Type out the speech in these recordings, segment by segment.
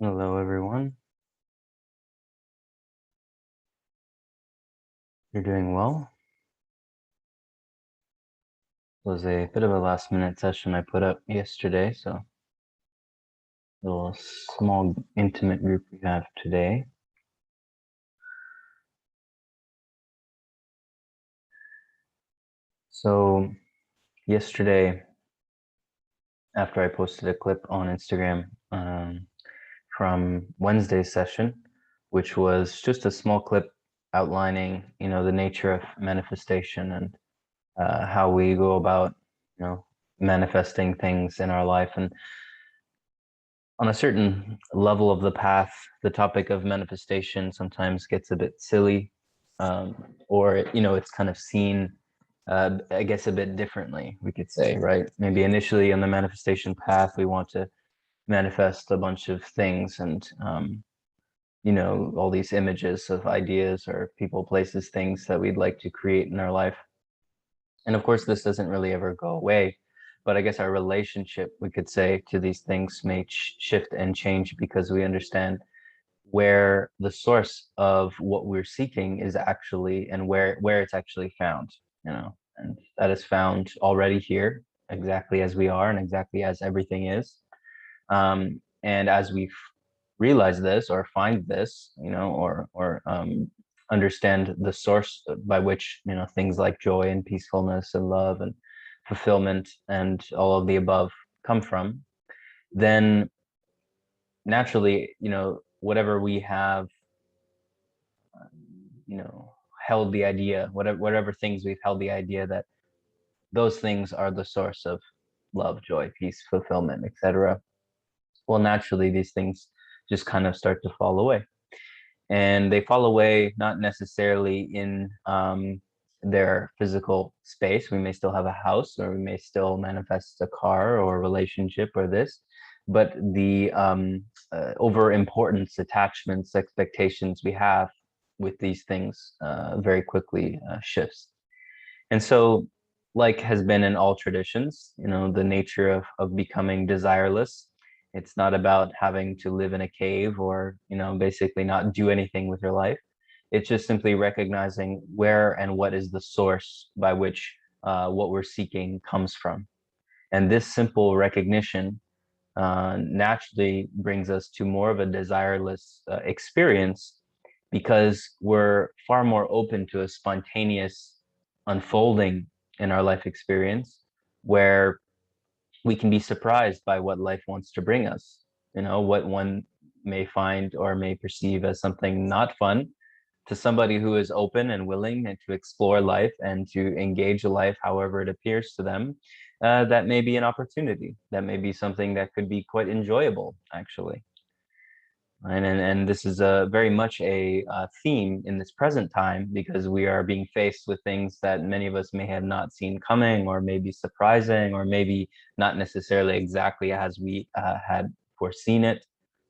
Hello, everyone. You're doing well. It was a bit of a last minute session I put up yesterday, so a little small intimate group we have today. So yesterday, after I posted a clip on Instagram from Wednesday's session, which was just a small clip outlining, the nature of manifestation and how we go about, manifesting things in our life. And on a certain level of the path, the topic of manifestation sometimes gets a bit silly, or it's kind of seen, I guess, a bit differently, we could say, right? Maybe initially on the manifestation path, we want to manifest a bunch of things and, all these images of ideas or people, places, things that we'd like to create in our life. And of course, this doesn't really ever go away. But I guess our relationship, we could say, to these things may shift and change because we understand where the source of what we're seeking is actually, and where it's actually found, and that is found already here, exactly as we are and exactly as everything is. And as we realize this or find this, or understand the source by which things like joy and peacefulness and love and fulfillment and all of the above come from, then naturally, whatever we have, held the idea, whatever things we've held the idea that those things are the source of love, joy, peace, fulfillment, etc. Well, naturally, these things just kind of start to fall away. And they fall away not necessarily in their physical space. We may still have a house, or we may still manifest a car or a relationship or this, but the over importance, attachments, expectations we have with these things very quickly shifts. And so, like has been in all traditions, the nature of becoming desireless. It's not about having to live in a cave or, basically not do anything with your life. It's just simply recognizing where and what is the source by which what we're seeking comes from. And this simple recognition naturally brings us to more of a desireless experience because we're far more open to a spontaneous unfolding in our life experience where we can be surprised by what life wants to bring us. What one may find or may perceive as something not fun, to somebody who is open and willing and to explore life and to engage life however it appears to them, that may be an opportunity. That may be something that could be quite enjoyable, actually. And this is very much a theme in this present time because we are being faced with things that many of us may have not seen coming, or maybe surprising, or maybe not necessarily exactly as we had foreseen it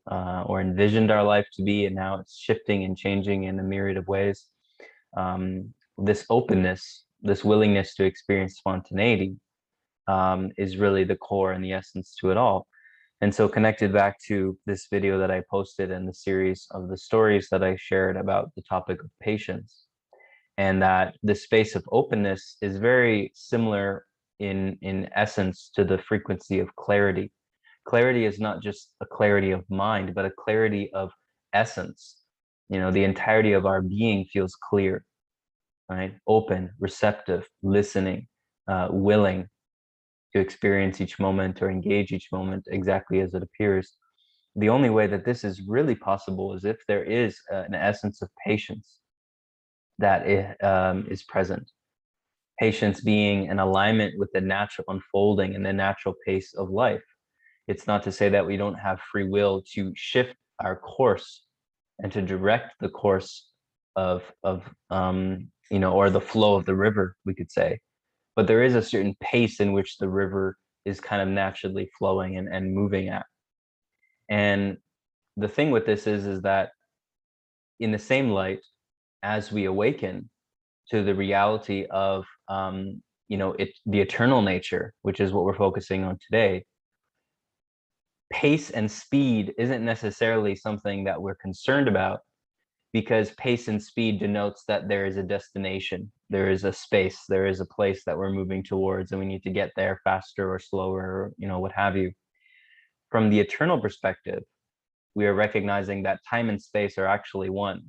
or envisioned our life to be. And now it's shifting and changing in a myriad of ways. This openness, this willingness to experience spontaneity is really the core and the essence to it all. And so, connected back to this video that I posted and the series of the stories that I shared about the topic of patience, and that the space of openness is very similar in essence to the frequency of clarity. Clarity is not just a clarity of mind, but a clarity of essence. The entirety of our being feels clear, right? Open, receptive, listening, willing to experience each moment or engage each moment exactly as it appears. The only way that this is really possible is if there is an essence of patience that is present. Patience being an alignment with the natural unfolding and the natural pace of life. It's not to say that we don't have free will to shift our course and to direct the course of or the flow of the river, we could say. But there is a certain pace in which the river is kind of naturally flowing and moving at. And the thing with this is that in the same light, as we awaken to the reality of the eternal nature, which is what we're focusing on today, pace and speed isn't necessarily something that we're concerned about, because pace and speed denotes that there is a destination, there is a space, there is a place that we're moving towards, and we need to get there faster or slower, or, what have you. From the eternal perspective, we are recognizing that time and space are actually one.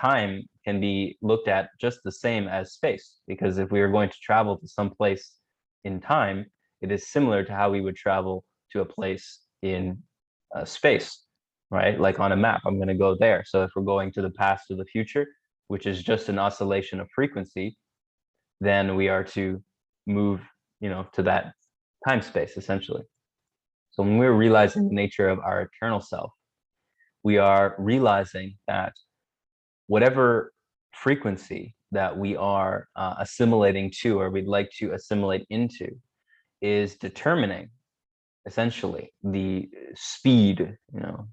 Time can be looked at just the same as space, because if we are going to travel to some place in time, it is similar to how we would travel to a place in space, right? Like on a map, I'm going to go there. So if we're going to the past or the future, which is just an oscillation of frequency, then we are to move, to that time space, essentially. So when we're realizing the nature of our eternal self, we are realizing that whatever frequency that we are assimilating to, or we'd like to assimilate into, is determining essentially the speed,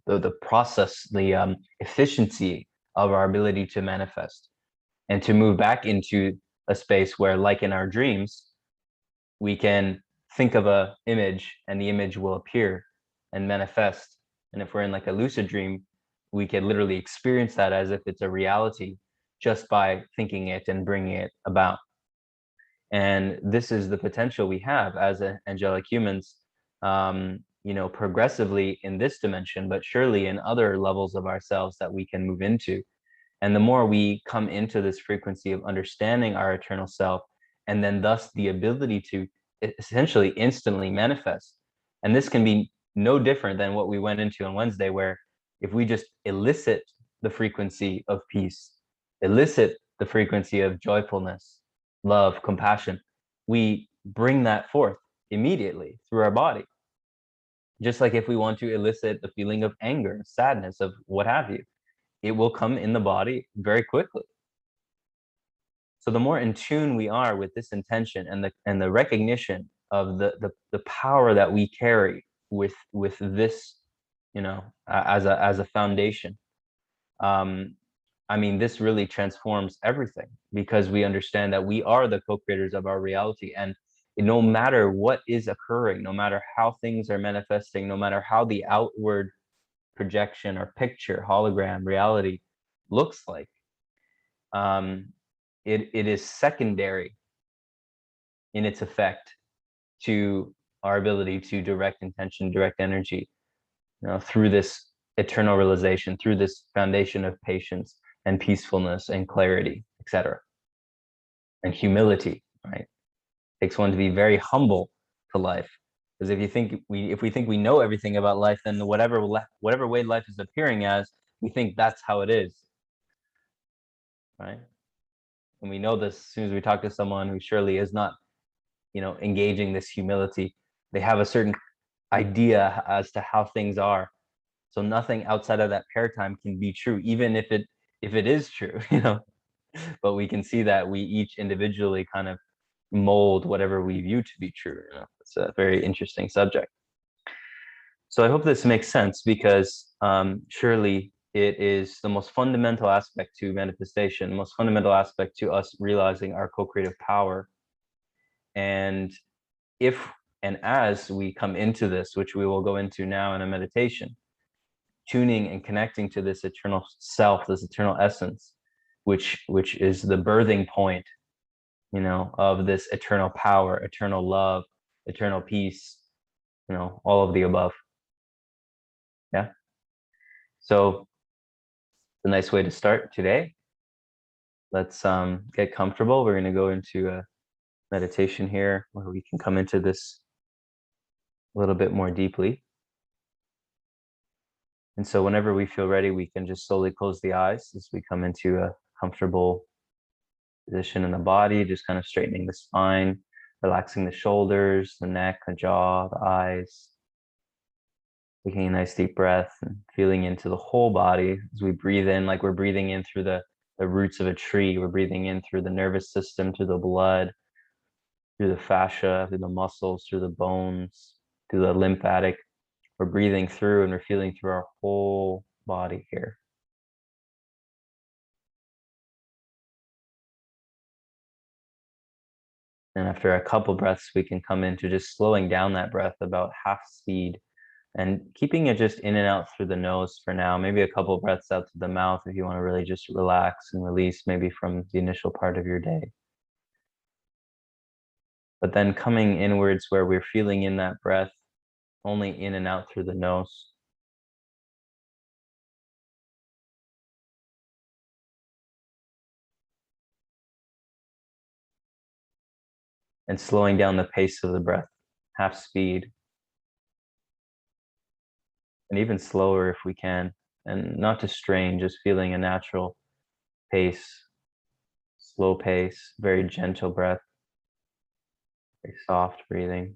the process, the efficiency of our ability to manifest and to move back into a space where, like in our dreams, we can think of a image and the image will appear and manifest. And if we're in like a lucid dream, we can literally experience that as if it's a reality just by thinking it and bringing it about. And this is the potential we have as angelic humans, progressively in this dimension, but surely in other levels of ourselves that we can move into. And the more we come into this frequency of understanding our eternal self, and then thus the ability to essentially instantly manifest. And this can be no different than what we went into on Wednesday, where if we just elicit the frequency of peace, elicit the frequency of joyfulness, love, compassion, we bring that forth immediately through our body. Just like if we want to elicit a feeling of anger, sadness, of what have you, it will come in the body very quickly. So the more in tune we are with this intention and the recognition of the power that we carry with this, as a foundation, this really transforms everything, because we understand that we are the co-creators of our reality. And no matter what is occurring, no matter how things are manifesting, no matter how the outward projection or picture, hologram, reality looks like, it is secondary in its effect to our ability to direct intention, direct energy, through this eternal realization, through this foundation of patience and peacefulness and clarity, etc. And humility, right? It takes one to be very humble to life. Because if we think we know everything about life, then whatever way life is appearing as, we think that's how it is, right? And we know this as soon as we talk to someone who surely is not, engaging this humility. They have a certain idea as to how things are. So nothing outside of that paradigm can be true, even if it is true, But we can see that we each individually kind of mold whatever we view to be true. It's a very interesting subject. So I hope this makes sense, because surely it is the most fundamental aspect to manifestation, the most fundamental aspect to us realizing our co-creative power. And if and as we come into this, which we will go into now in a meditation, tuning and connecting to this eternal self, this eternal essence, which is the birthing point, of this eternal power, eternal love, eternal peace, all of the above. Yeah. So it's a nice way to start today. Let's get comfortable. We're going to go into a meditation here where we can come into this a little bit more deeply. And so whenever we feel ready, we can just slowly close the eyes as we come into a comfortable position in the body, just kind of straightening the spine, relaxing the shoulders, the neck, the jaw, the eyes. Taking a nice deep breath and feeling into the whole body as we breathe in, like we're breathing in through the roots of a tree. We're breathing in through the nervous system, through the blood, through the fascia, through the muscles, through the bones, through the lymphatic. We're breathing through and we're feeling through our whole body here. And after a couple breaths, we can come into just slowing down that breath about half speed, And keeping it just in and out through the nose for now, maybe a couple breaths out to the mouth if you want to really just relax and release maybe from the initial part of your day. But then coming inwards where we're feeling in that breath, only in and out through the nose. And slowing down the pace of the breath, half speed, and even slower if we can, and not to strain, just feeling a natural pace, slow pace, very gentle breath, very soft breathing.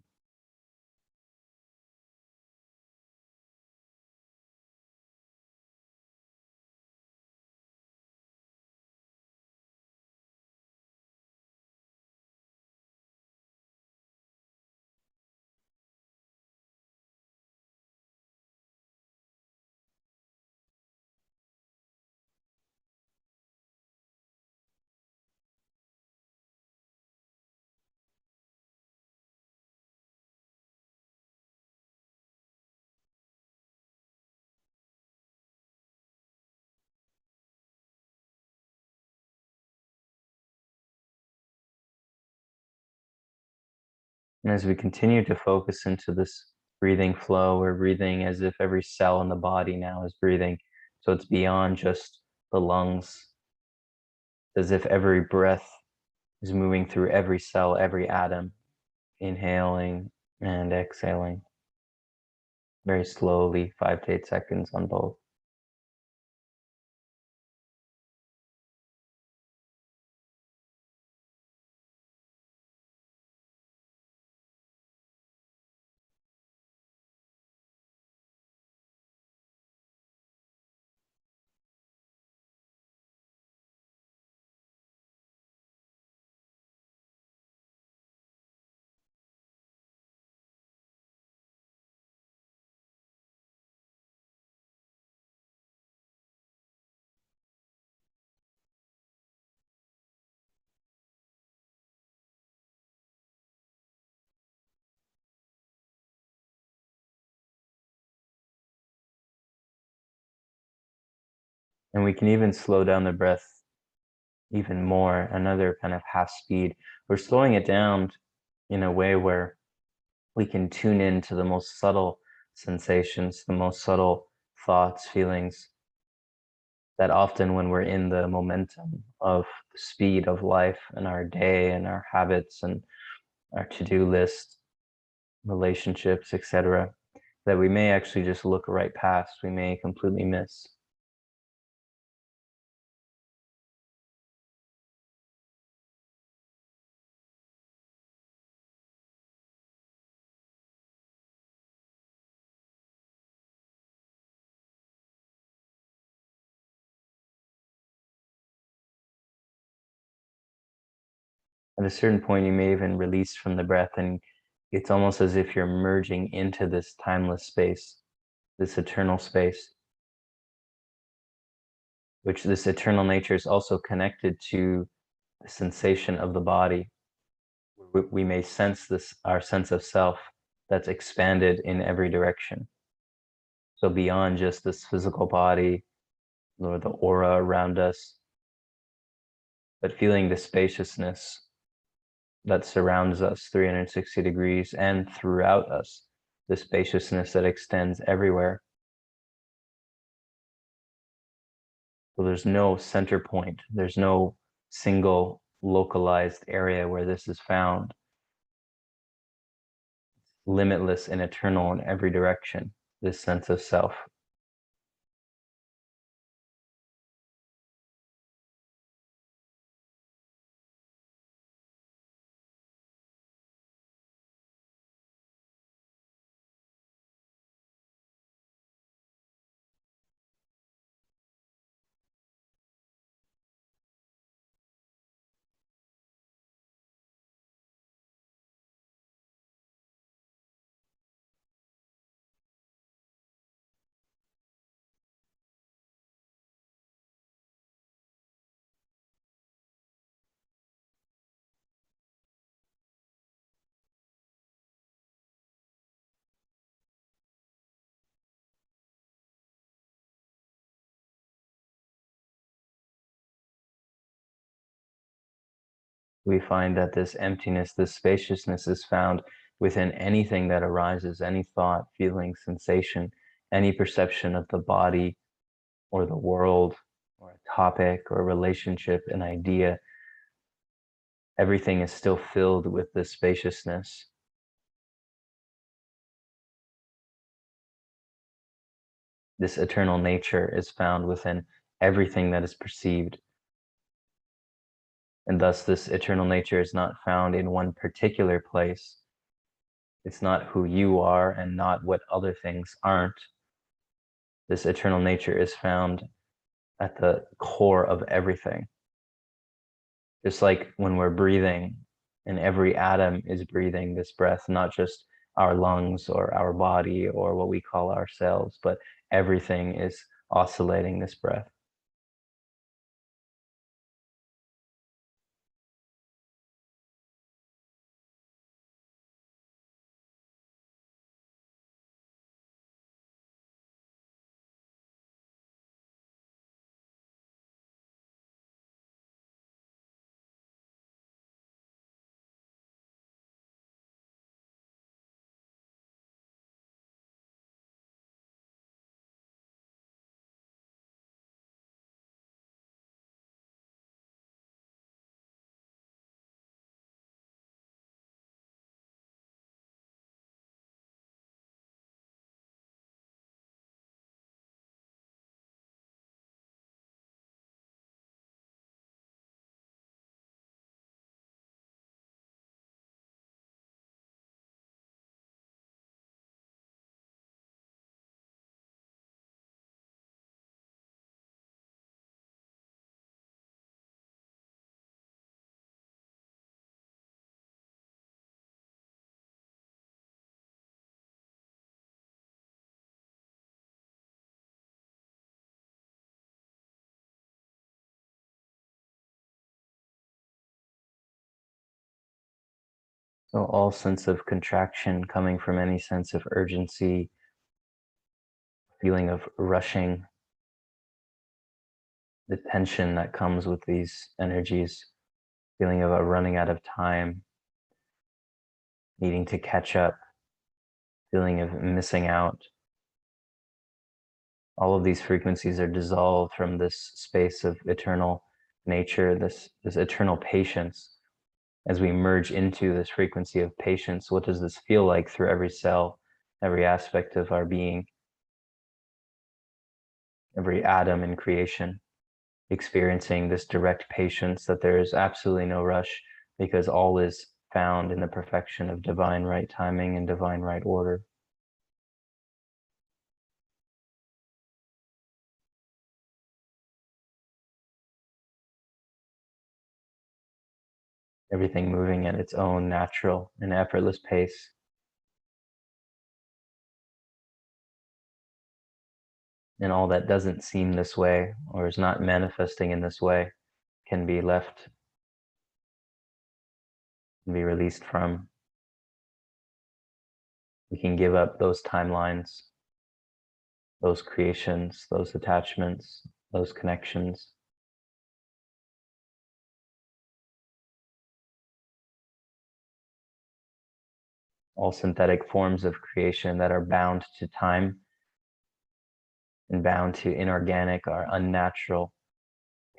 And as we continue to focus into this breathing flow, we're breathing as if every cell in the body now is breathing. So it's beyond just the lungs, as if every breath is moving through every cell, every atom, inhaling and exhaling very slowly, 5 to 8 seconds on both. And we can even slow down the breath even more, another kind of half speed. We're slowing it down in a way where we can tune in to the most subtle sensations, the most subtle thoughts, feelings that often when we're in the momentum of the speed of life and our day and our habits and our to-do list, relationships, etc., that we may actually just look right past, we may completely miss. At a certain point, you may even release from the breath, and it's almost as if you're merging into this timeless space, this eternal space, which this eternal nature is also connected to the sensation of the body. We may sense this, our sense of self that's expanded in every direction. So beyond just this physical body or the aura around us, but feeling the spaciousness that surrounds us 360 degrees and throughout us, the spaciousness that extends everywhere. So there's no center point. There's no single localized area where this is found. Limitless and eternal in every direction, this sense of self. we find that this emptiness, this spaciousness is found within anything that arises, any thought, feeling, sensation, any perception of the body or the world or a topic or a relationship, an idea. Everything is still filled with this spaciousness. This eternal nature is found within everything that is perceived. And thus, this eternal nature is not found in one particular place. It's not who you are and not what other things aren't. This eternal nature is found at the core of everything. Just like when we're breathing, and every atom is breathing this breath, not just our lungs or our body or what we call ourselves, but everything is oscillating this breath. So all sense of contraction coming from any sense of urgency, feeling of rushing, the tension that comes with these energies, feeling of a running out of time, needing to catch up, feeling of missing out. All of these frequencies are dissolved from this space of eternal nature, this eternal patience. As we merge into this frequency of patience, what does this feel like through every cell, every aspect of our being, every atom in creation, experiencing this direct patience that there is absolutely no rush because all is found in the perfection of divine right timing and divine right order. Everything moving at its own natural and effortless pace. And all that doesn't seem this way or is not manifesting in this way can be left, can be released from. We can give up those timelines, those creations, those attachments, those connections. All synthetic forms of creation that are bound to time and bound to inorganic or unnatural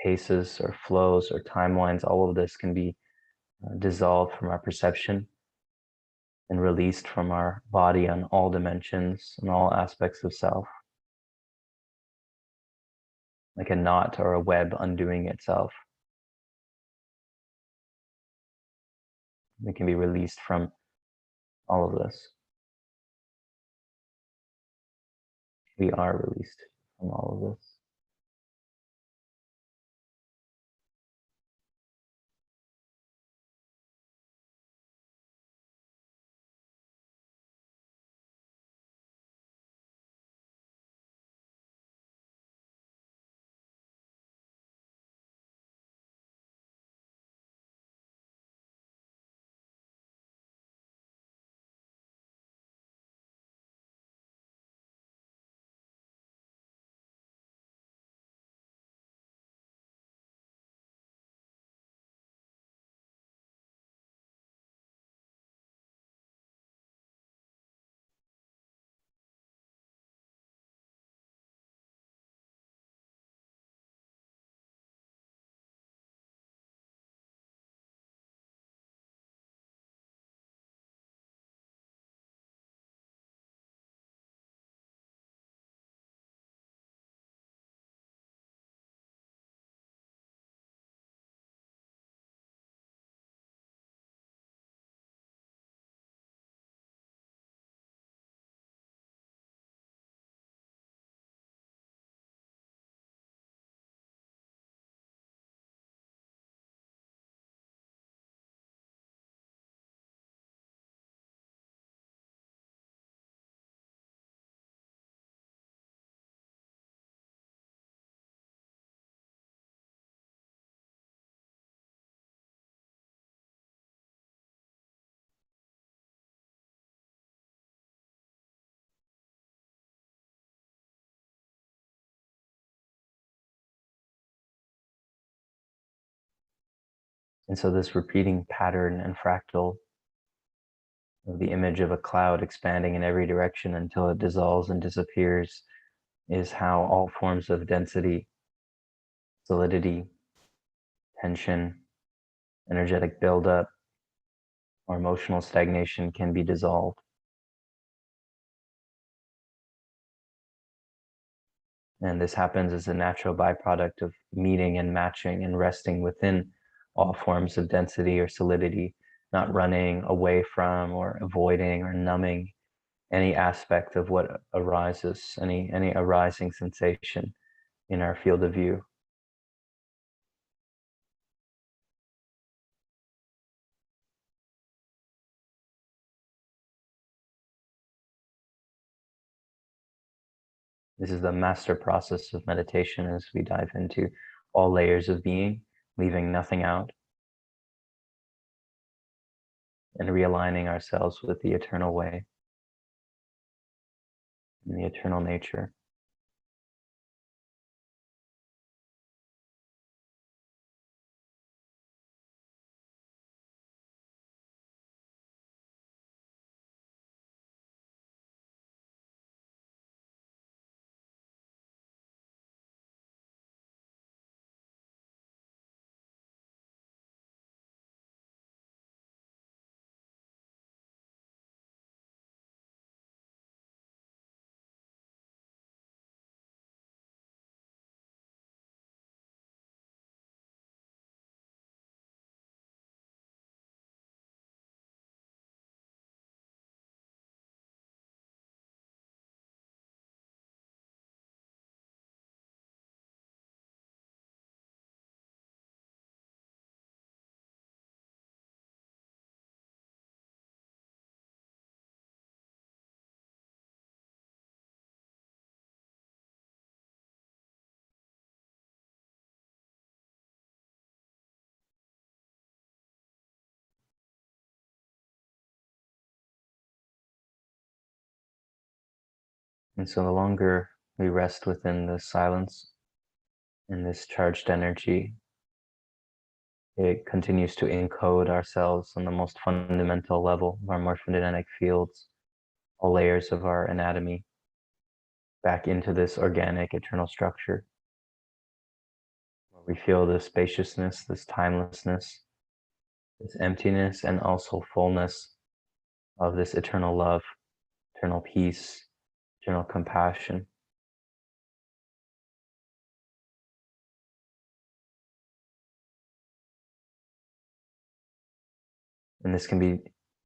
paces or flows or timelines, all of this can be dissolved from our perception and released from our body on all dimensions and all aspects of self. Like a knot or a web undoing itself. We can be released from all of this. We are released from all of this. And so this repeating pattern and fractal of the image of a cloud expanding in every direction until it dissolves and disappears is how all forms of density, solidity, tension, energetic buildup, or emotional stagnation can be dissolved. And this happens as a natural byproduct of meeting and matching and resting within all forms of density or solidity, not running away from or avoiding or numbing any aspect of what arises, any arising sensation in our field of view. This is the master process of meditation as we dive into all layers of being, leaving nothing out, and realigning ourselves with the eternal way and the eternal nature. And so the longer we rest within the silence and this charged energy, it continues to encode ourselves on the most fundamental level of our morphogenetic fields, all layers of our anatomy, back into this organic eternal structure. Where we feel the spaciousness, this timelessness, this emptiness, and also fullness of this eternal love, eternal peace, eternal compassion. And this can be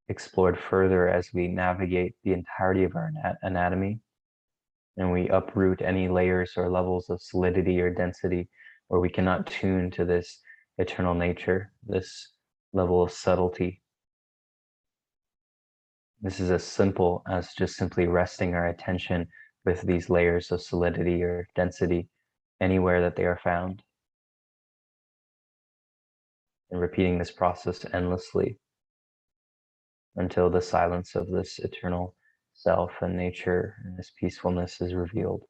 explored further as we navigate the entirety of our anatomy and we uproot any layers or levels of solidity or density where we cannot tune to this eternal nature, this level of subtlety. This is as simple as just simply resting our attention with these layers of solidity or density anywhere that they are found, and repeating this process endlessly until the silence of this eternal self and nature and this peacefulness is revealed.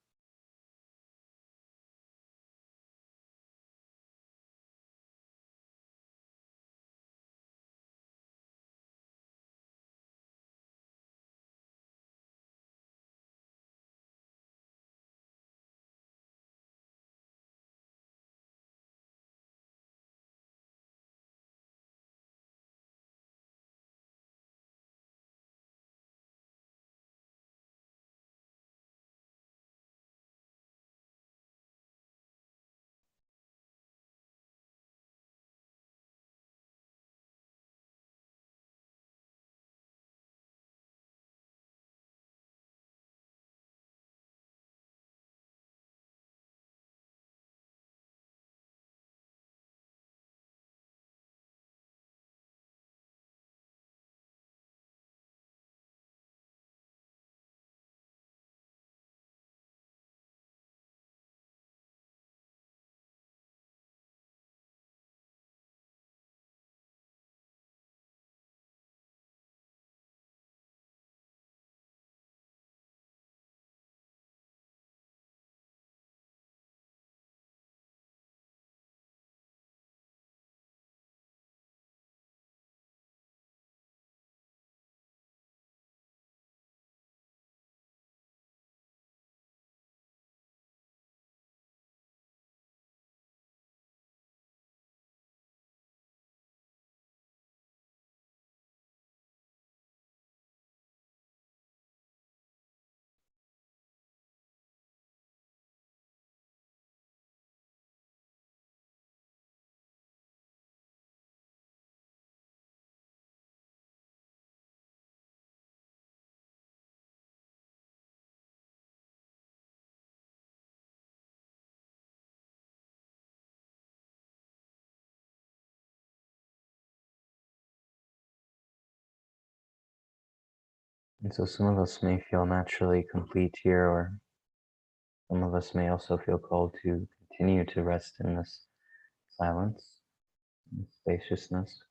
And so some of us may feel naturally complete here, or some of us may also feel called to continue to rest in this silence and spaciousness.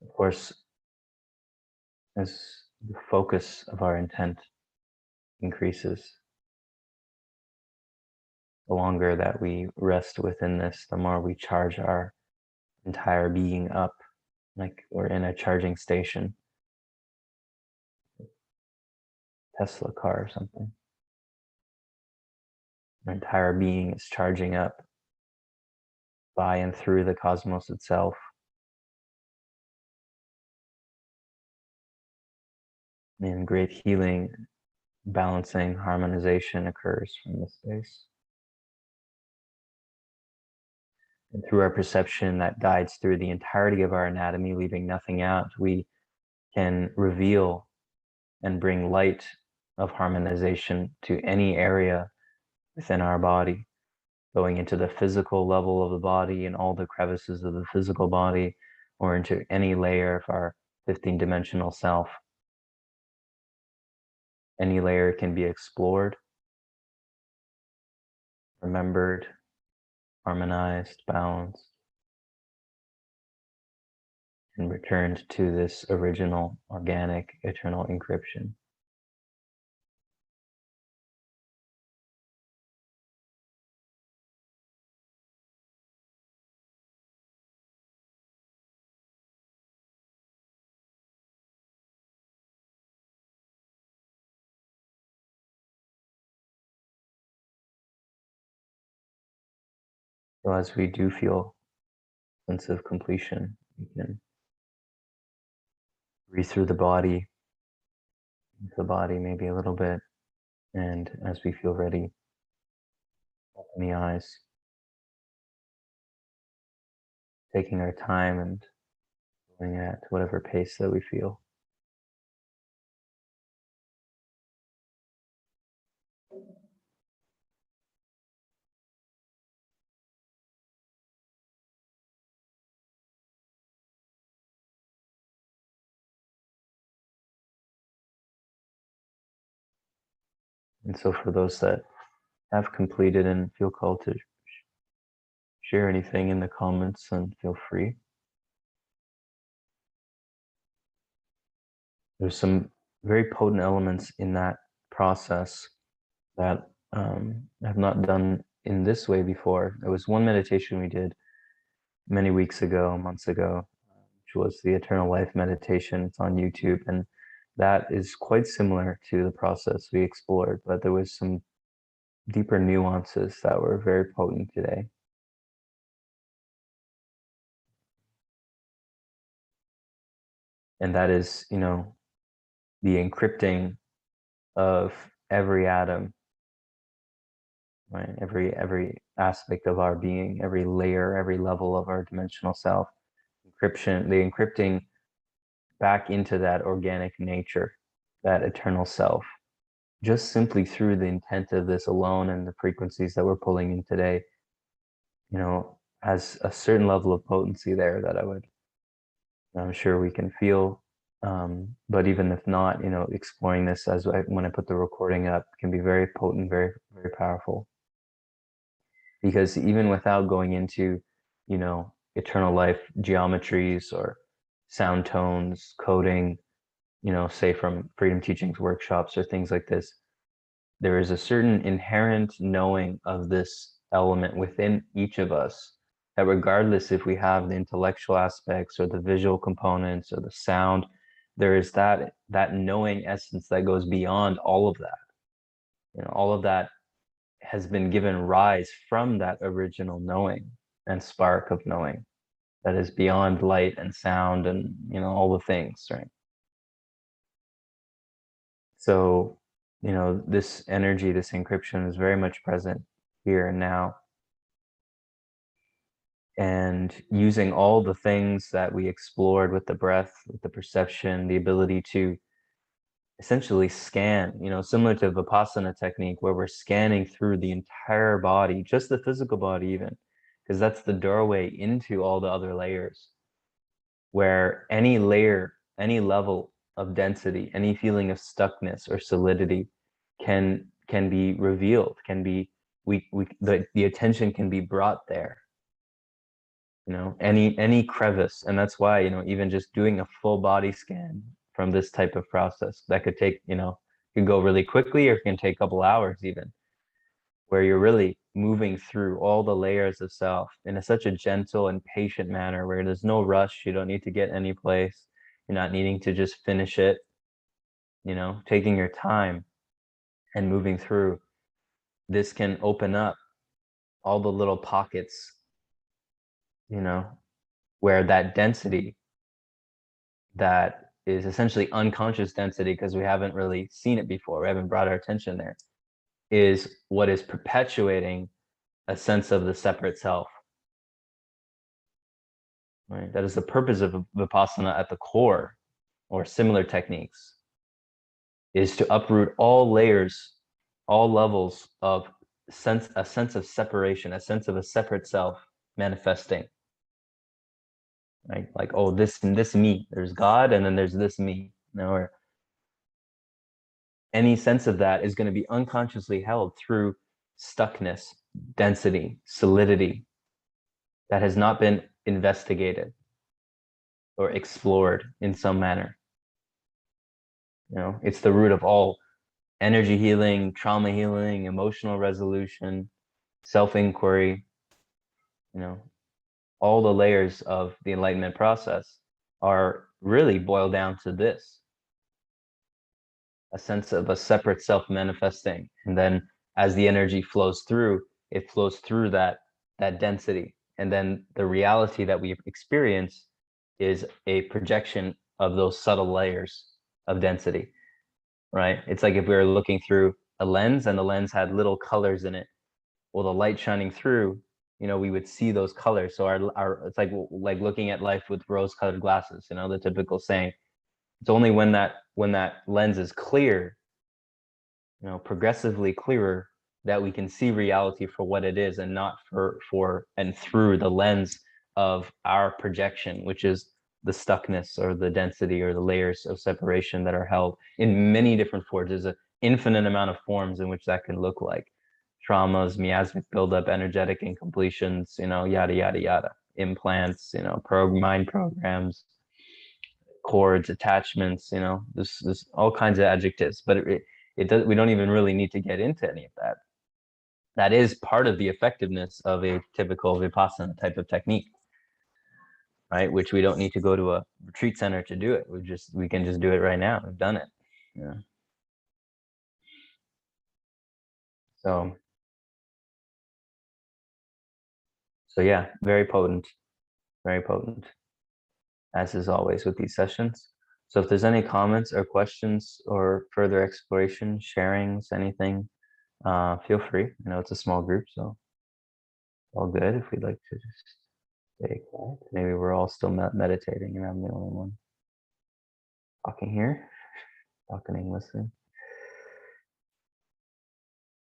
Of course, as the focus of our intent increases, the longer that we rest within this, the more we charge our entire being up, like we're in a charging station, Tesla car or something. Our entire being is charging up by and through the cosmos itself. And great healing, balancing, harmonization occurs from this space. And through our perception that guides through the entirety of our anatomy, leaving nothing out, we can reveal and bring light of harmonization to any area within our body, going into the physical level of the body and all the crevices of the physical body, or into any layer of our 15-dimensional self. Any layer can be explored, remembered, harmonized, balanced, and returned to this original, organic, eternal encryption. So as we do feel a sense of completion, we can breathe through the body, maybe a little bit, and as we feel ready, open the eyes, taking our time and going at whatever pace that we feel. And so for those that have completed and feel called to share anything in the comments, and feel free. There's some very potent elements in that process that I have not done in this way before. There was one meditation we did many weeks ago, months ago, which was the Eternal Life meditation. It's on YouTube, and that is quite similar to the process we explored, but there was some deeper nuances that were very potent today. And that is, the encrypting of every atom, right? Every aspect of our being, every layer, every level of our dimensional self. Encryption, the encrypting back into that organic nature, that eternal self, just simply through the intent of this alone and the frequencies that we're pulling in today, has a certain level of potency there that I'm sure we can feel. But even if not, exploring this when I put the recording up can be very potent, very, very powerful. Because even without going into, eternal life geometries or sound tones, coding, say from Freedom Teachings workshops or things like this, there is a certain inherent knowing of this element within each of us that regardless if we have the intellectual aspects or the visual components or the sound, there is that knowing essence that goes beyond all of that. All of that has been given rise from that original knowing and spark of knowing that is beyond light and sound and all the things, right? So this energy, this encryption is very much present here and now, and using all the things that we explored with the breath, with the perception, the ability to essentially scan, similar to Vipassana technique, where we're scanning through the entire body, just the physical body even, because that's the doorway into all the other layers, where any layer, any level of density, any feeling of stuckness or solidity can be revealed, can be the attention can be brought there. Any crevice. And that's why, even just doing a full body scan from this type of process that could take, can go really quickly, or it can take a couple hours even, where you're really moving through all the layers of self in such a gentle and patient manner, where there's no rush. You don't need to get any place. You're not needing to just finish it, taking your time and moving through. This can open up all the little pockets, where that density that is essentially unconscious density, because we haven't really seen it before, we haven't brought our attention there, is what is perpetuating a sense of the separate self. Right? That is the purpose of Vipassana at the core, or similar techniques, is to uproot all layers, all levels of a sense of separation, a sense of a separate self manifesting. Right? Like, oh, this and this me. There's God, and then there's this me. Or any sense of that is going to be unconsciously held through stuckness, density, solidity that has not been investigated or explored in some manner. It's the root of all energy healing, trauma healing, emotional resolution, self-inquiry. All the layers of the enlightenment process are really boiled down to this: a sense of a separate self manifesting. And then as the energy flows through, it flows through that density. And then the reality that we experience is a projection of those subtle layers of density, right? It's like if we were looking through a lens and the lens had little colors in it. Well, the light shining through, we would see those colors. So our it's like looking at life with rose-colored glasses, the typical saying. It's only when that lens is clear, progressively clearer, that we can see reality for what it is, and not for and through the lens of our projection, which is the stuckness or the density or the layers of separation that are held in many different forms. There's an infinite amount of forms in which that can look like. Traumas, miasmic buildup, energetic incompletions, yada, yada, yada. Implants, mind programs, cords, attachments, there's all kinds of adjectives, but it does, we don't even really need to get into any of that. That is part of the effectiveness of a typical Vipassana type of technique, right? Which we don't need to go to a retreat center to do it. We can just do it right now. We've done it. So yeah, very potent, as is always with these sessions. So if there's any comments or questions or further exploration, sharings, anything, feel free. I know it's a small group, so all good. If we'd like to just stay quiet, maybe we're all still meditating and I'm the only one talking here, talking and listening.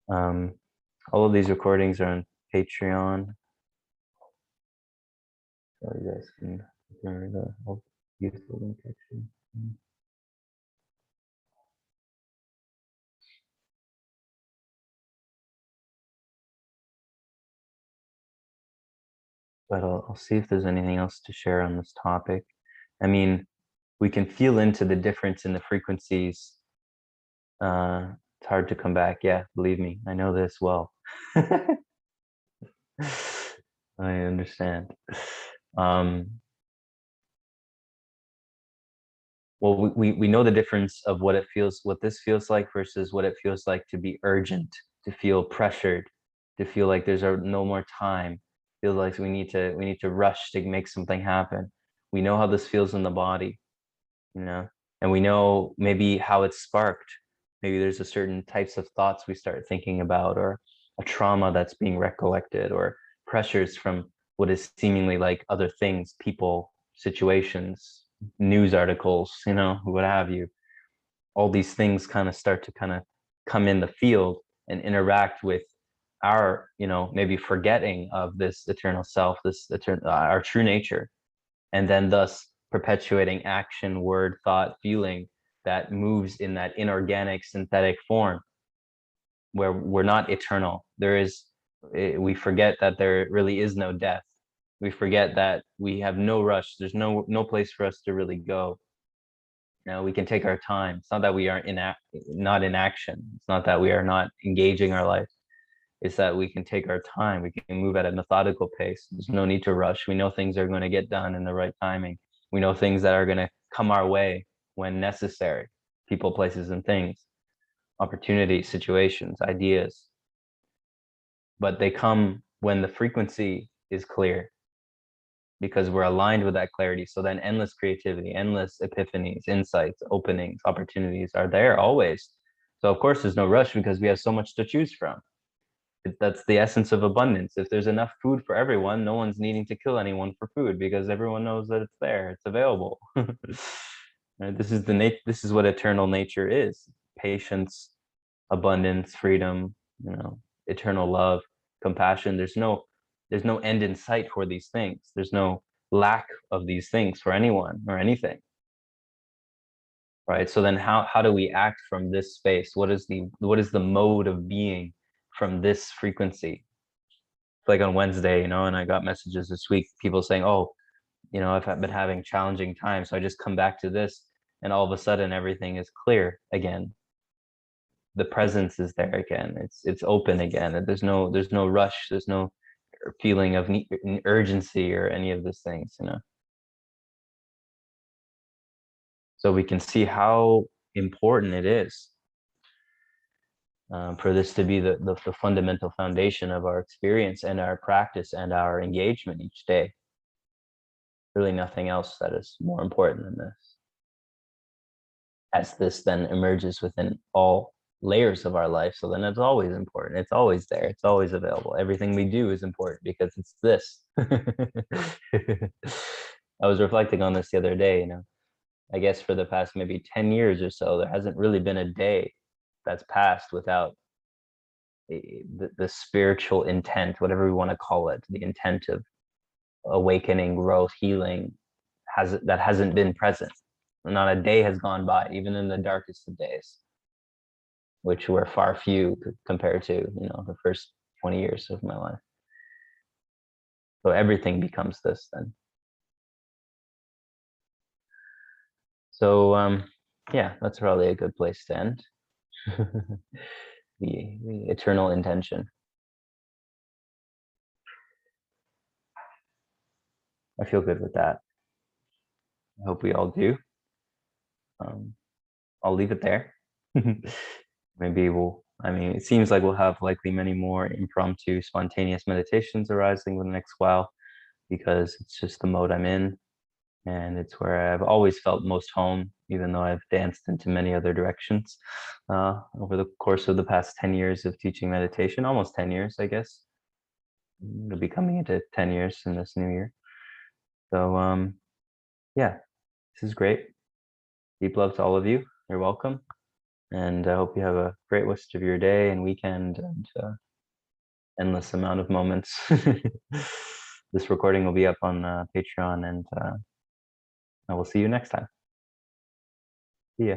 All of these recordings are on Patreon, so you guys can hear the useful link actually. But I'll see if there's anything else to share on this topic. I mean, we can feel into the difference in the frequencies. It's hard to come back. Yeah, believe me, I know this well. I understand. Well, we know the difference of what this feels like versus what it feels like to be urgent, to feel pressured, to feel like there's no more time, feel like we need to rush to make something happen. We know how this feels in the body, and we know maybe how it's sparked. Maybe there's a certain types of thoughts we start thinking about, or a trauma that's being recollected, or pressures from what is seemingly like other things, people, situations, news articles, what have you. All these things kind of start to come in the field and interact with our, maybe forgetting of this eternal self, our true nature. And then thus perpetuating action, word, thought, feeling that moves in that inorganic synthetic form where we're not eternal. We forget that there really is no death. We forget that we have no rush. There's no place for us to really go. We can take our time. It's not that we are not in action. It's not that we are not engaging our life. It's that we can take our time. We can move at a methodical pace. There's no need to rush. We know things are going to get done in the right timing. We know things that are going to come our way when necessary. People, places, and things, opportunities, situations, ideas. But they come when the frequency is clear, because we're aligned with that clarity. So then endless creativity, endless epiphanies, insights, openings, opportunities are there always. So of course there's no rush because we have so much to choose from. That's the essence of abundance. If there's enough food for everyone, no one's needing to kill anyone for food because everyone knows that it's there, it's available. Right? This is what eternal nature is: patience, abundance, freedom, eternal love, compassion. There's no end in sight for these things. There's no lack of these things for anyone or anything. Right? So then how do we act from this space? What is the mode of being from this frequency? Like on Wednesday, and I got messages this week, people saying, oh, I've been having challenging times, so I just come back to this, and all of a sudden everything is clear again. The presence is there again. It's open again. There's no rush. There's no feeling of urgency or any of these things, So we can see how important it is for this to be the fundamental foundation of our experience and our practice and our engagement each day. Really nothing else that is more important than this. As this then emerges within all layers of our life, so then it's always important. It's always there. It's always available. Everything we do is important because it's this. I was reflecting on this the other day, I guess for the past maybe 10 years or so, there hasn't really been a day that's passed without the spiritual intent, whatever we want to call it, the intent of awakening, growth, healing, that hasn't been present. Not a day has gone by, even in the darkest of days, which were far few compared to the first 20 years of my life. So everything becomes this then. So yeah, that's probably a good place to end. the eternal intention. I feel good with that. I hope we all do. I'll leave it there. Maybe it seems like we'll have likely many more impromptu, spontaneous meditations arising in the next while, because it's just the mode I'm in. And it's where I've always felt most home, even though I've danced into many other directions over the course of the past 10 years of teaching meditation, almost 10 years, I guess. It'll be coming into 10 years in this new year. So yeah, this is great. Deep love to all of you. You're welcome. And I hope you have a great rest of your day and weekend and endless amount of moments. This recording will be up on Patreon, and I will see you next time. See ya.